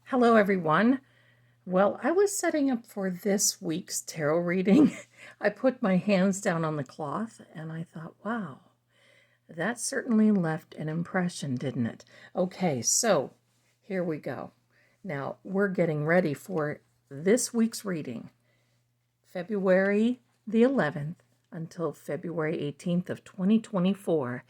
Hello, everyone. Well, I was setting up for this week's tarot reading. I put my hands down on the cloth and I thought, wow, that certainly left an impression, didn't it? Okay, so here we go. Now we're getting ready for this week's reading, February the 11th until February 18th of 2024.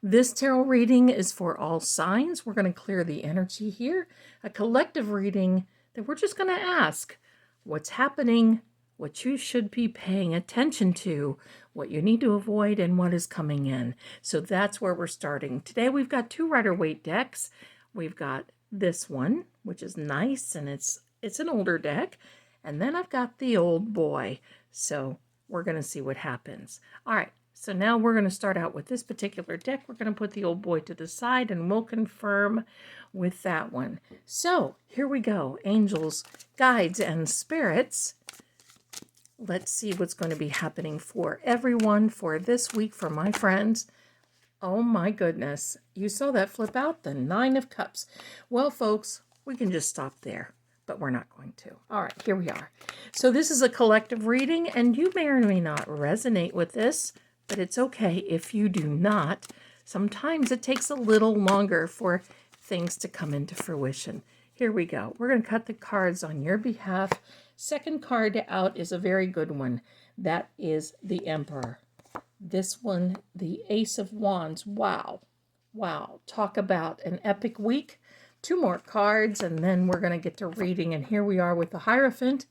This tarot reading is for all signs. We're going to clear the energy here, a collective reading that we're just going to ask what's happening, what you should be paying attention to, what you need to avoid, and what is coming in. So that's where we're starting. Today we've got two Rider-Waite decks. We've got this one, which is nice, and it's an older deck. And then I've got the old boy. So we're going to see what happens. All right. So now we're going to start out with this particular deck. We're going to put the old boy to the side and we'll confirm with that one. So here we go. Angels, guides, and spirits. Let's see what's going to be happening for everyone for this week for my friends. Oh my goodness. You saw that flip out? The Nine of Cups. Well, folks, we can just stop there, but we're not going to. All right, here we are. So this is a collective reading, and you may or may not resonate with this, but it's okay if you do not. Sometimes it takes a little longer for things to come into fruition. Here we go. We're going to cut the cards on your behalf. Second card out is a very good one. That is the Emperor. This one, the Ace of Wands. Wow. Wow. Talk about an epic week. Two more cards, and then we're going to get to reading. And here we are with the Hierophant.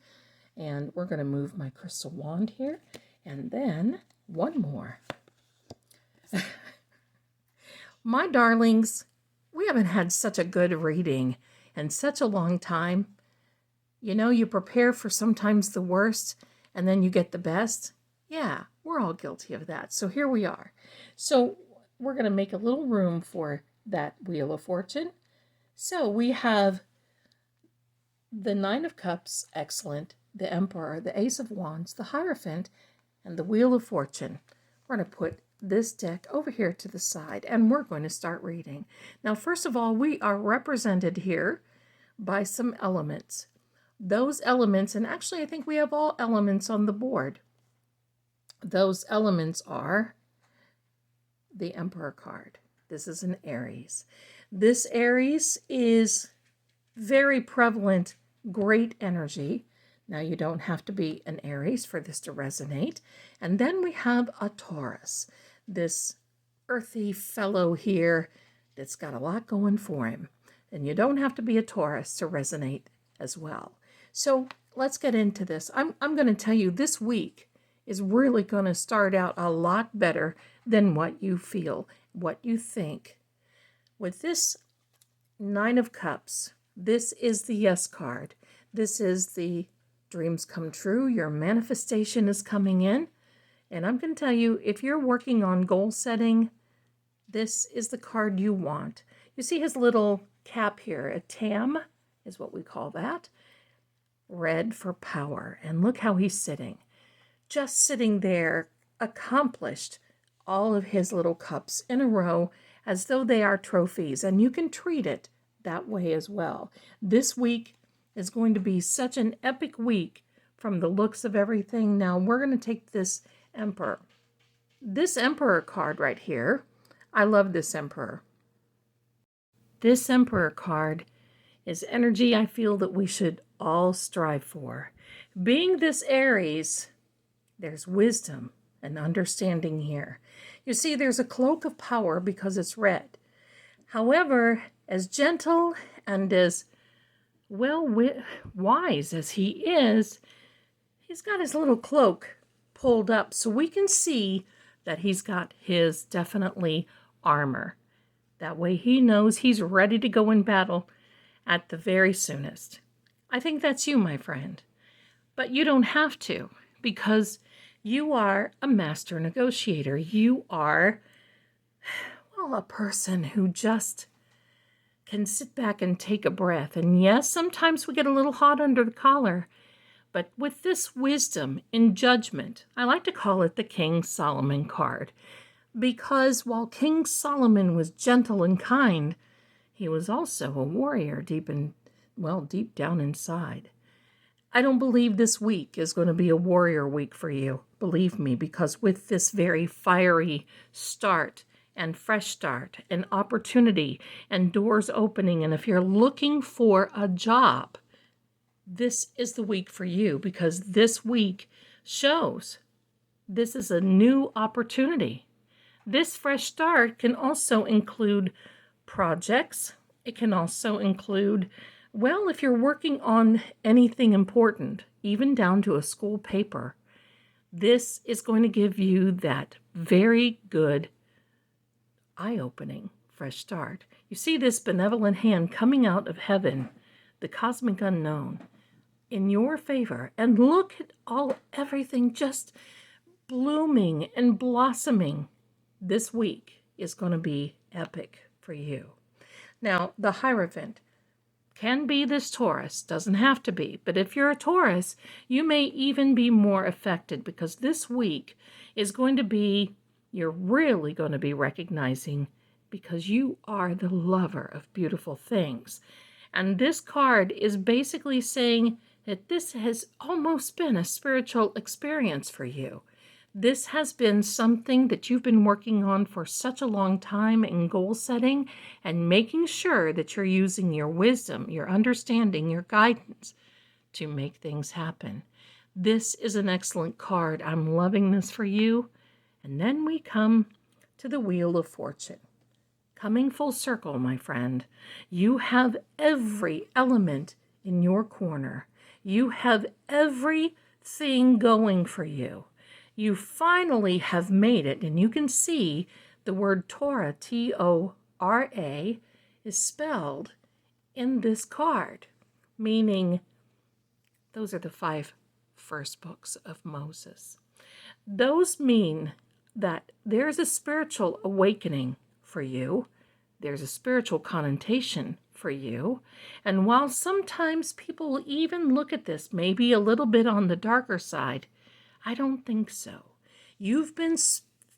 And we're going to move my crystal wand here. And then one more. My darlings, we haven't had such a good reading in such a long time. You know, you prepare for sometimes the worst, and then you get the best. Yeah, we're all guilty of that. So here we are. So we're going to make a little room for that Wheel of Fortune. So we have the Nine of Cups, excellent, the Emperor, the Ace of Wands, the Hierophant, and the Wheel of Fortune. We're going to put this deck over here to the side, and we're going to start reading. Now, first of all, we are represented here by some elements. Those elements, and actually I think we have all elements on the board. Those elements are the Emperor card. This is an Aries. This Aries is very prevalent, great energy. Now, you don't have to be an Aries for this to resonate. And then we have a Taurus, this earthy fellow here that's got a lot going for him. And you don't have to be a Taurus to resonate as well. So let's get into this. I'm going to tell you this week is really going to start out a lot better than what you feel, what you think. With this Nine of Cups, this is the Yes card. This is the dreams come true. Your manifestation is coming in. And I'm going to tell you, if you're working on goal setting, this is the card you want. You see his little cap here, a tam is what we call that. Red for power. And look how he's sitting. Just sitting there, accomplished all of his little cups in a row as though they are trophies. And you can treat it that way as well. This week is going to be such an epic week from the looks of everything. Now we're going to take this Emperor. This Emperor card right here, I love this Emperor. This Emperor card is energy I feel that we should all strive for. Being this Aries, there's wisdom and understanding here. You see, there's a cloak of power because it's red. However, as gentle and as wise as he is, he's got his little cloak pulled up so we can see that he's got his definitely armor. That way he knows he's ready to go in battle at the very soonest. I think that's you, my friend. But you don't have to, because you are a master negotiator. You are, well, a person who just can sit back and take a breath. And yes, sometimes we get a little hot under the collar, but with this wisdom in judgment, I like to call it the King Solomon card, because while King Solomon was gentle and kind, he was also a warrior deep well, deep down inside. I don't believe this week is going to be a warrior week for you. Believe me, because with this very fiery start and fresh start and opportunity and doors opening, and if you're looking for a job, this is the week for you, because this week shows this is a new opportunity. This fresh start can also include projects. It can also include, well, if you're working on anything important, even down to a school paper, this is going to give you that very good, eye-opening fresh start. You see this benevolent hand coming out of heaven, the cosmic unknown, in your favor. And look at everything just blooming and blossoming. This week is going to be epic for you. Now, the Hierophant can be this Taurus, doesn't have to be, but if you're a Taurus, you may even be more affected, because this week is going to be, you're really going to be recognizing, because you are the lover of beautiful things. And this card is basically saying that this has almost been a spiritual experience for you. This has been something that you've been working on for such a long time in goal setting and making sure that you're using your wisdom, your understanding, your guidance to make things happen. This is an excellent card. I'm loving this for you. And then we come to the Wheel of Fortune. Coming full circle, my friend. You have every element in your corner. You have everything going for you. You finally have made it, and you can see the word Torah, T-O-R-A, is spelled in this card, meaning those are the 5 first books of Moses. Those mean that there's a spiritual awakening for you. There's a spiritual connotation for you. And while sometimes people even look at this maybe a little bit on the darker side, I don't think so. You've been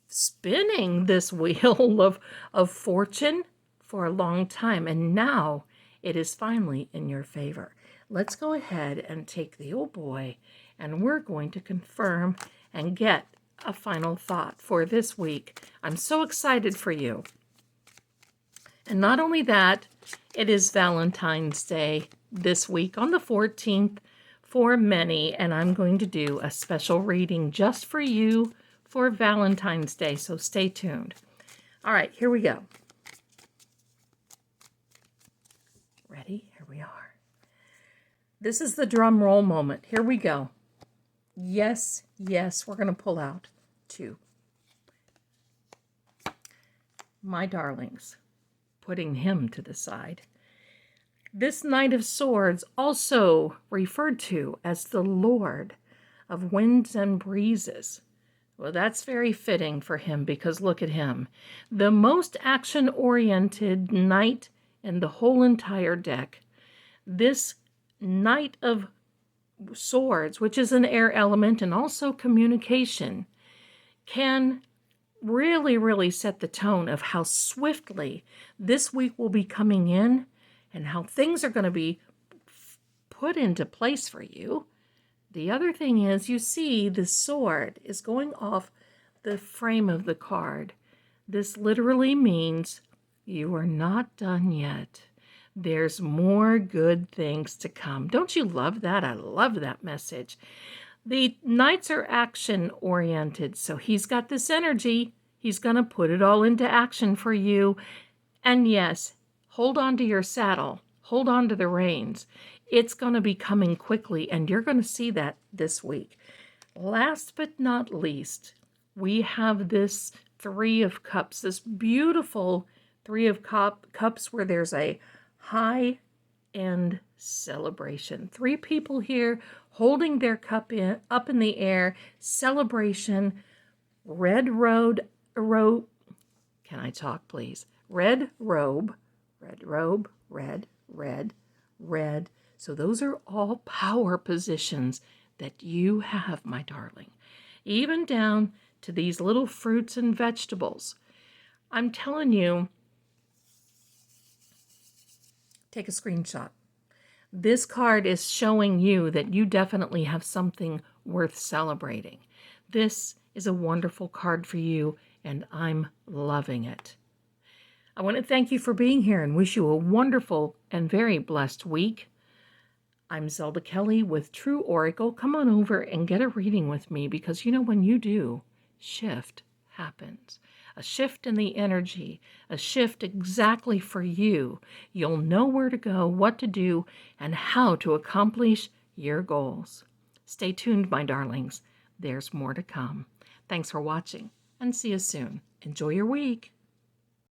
spinning this wheel of fortune for a long time, and now it is finally in your favor. Let's go ahead and take the old boy, and we're going to confirm and get a final thought for this week. I'm so excited for you. And not only that, it is Valentine's Day this week on the 14th for many, and I'm going to do a special reading just for you for Valentine's Day, so stay tuned. All right, here we go. Ready? Here we are. This is the drum roll moment. Here we go. Yes, yes, we're going to pull out 2. My darlings, putting him to the side. This Knight of Swords, also referred to as the Lord of Winds and Breezes. Well, that's very fitting for him, because look at him. The most action-oriented knight in the whole entire deck. This Knight of Swords, which is an air element and also communication, can really, really set the tone of how swiftly this week will be coming in and how things are going to be put into place for you. The other thing is, you see the sword is going off the frame of the card. This literally means you are not done yet. There's more good things to come. Don't you love that? I love that message. The knights are action-oriented, so he's got this energy. He's going to put it all into action for you. And yes, hold on to your saddle. Hold on to the reins. It's going to be coming quickly, and you're going to see that this week. Last but not least, we have this 3 of Cups, this beautiful 3 of Cups where there's a high-end celebration. 3 people here holding their cup up in the air. Celebration. Red robe. Can I talk, please? Red robe, red. So those are all power positions that you have, my darling. Even down to these little fruits and vegetables. I'm telling you, take a screenshot. This card is showing you that you definitely have something worth celebrating. This is a wonderful card for you, and I'm loving it. I want to thank you for being here and wish you a wonderful and very blessed week. I'm Zelda Kelly with True Oracle. Come on over and get a reading with me, because when you do, shift happens. A shift in the energy, a shift exactly for you. You'll know where to go, what to do, and how to accomplish your goals. Stay tuned, my darlings. There's more to come. Thanks for watching, and see you soon. Enjoy your week.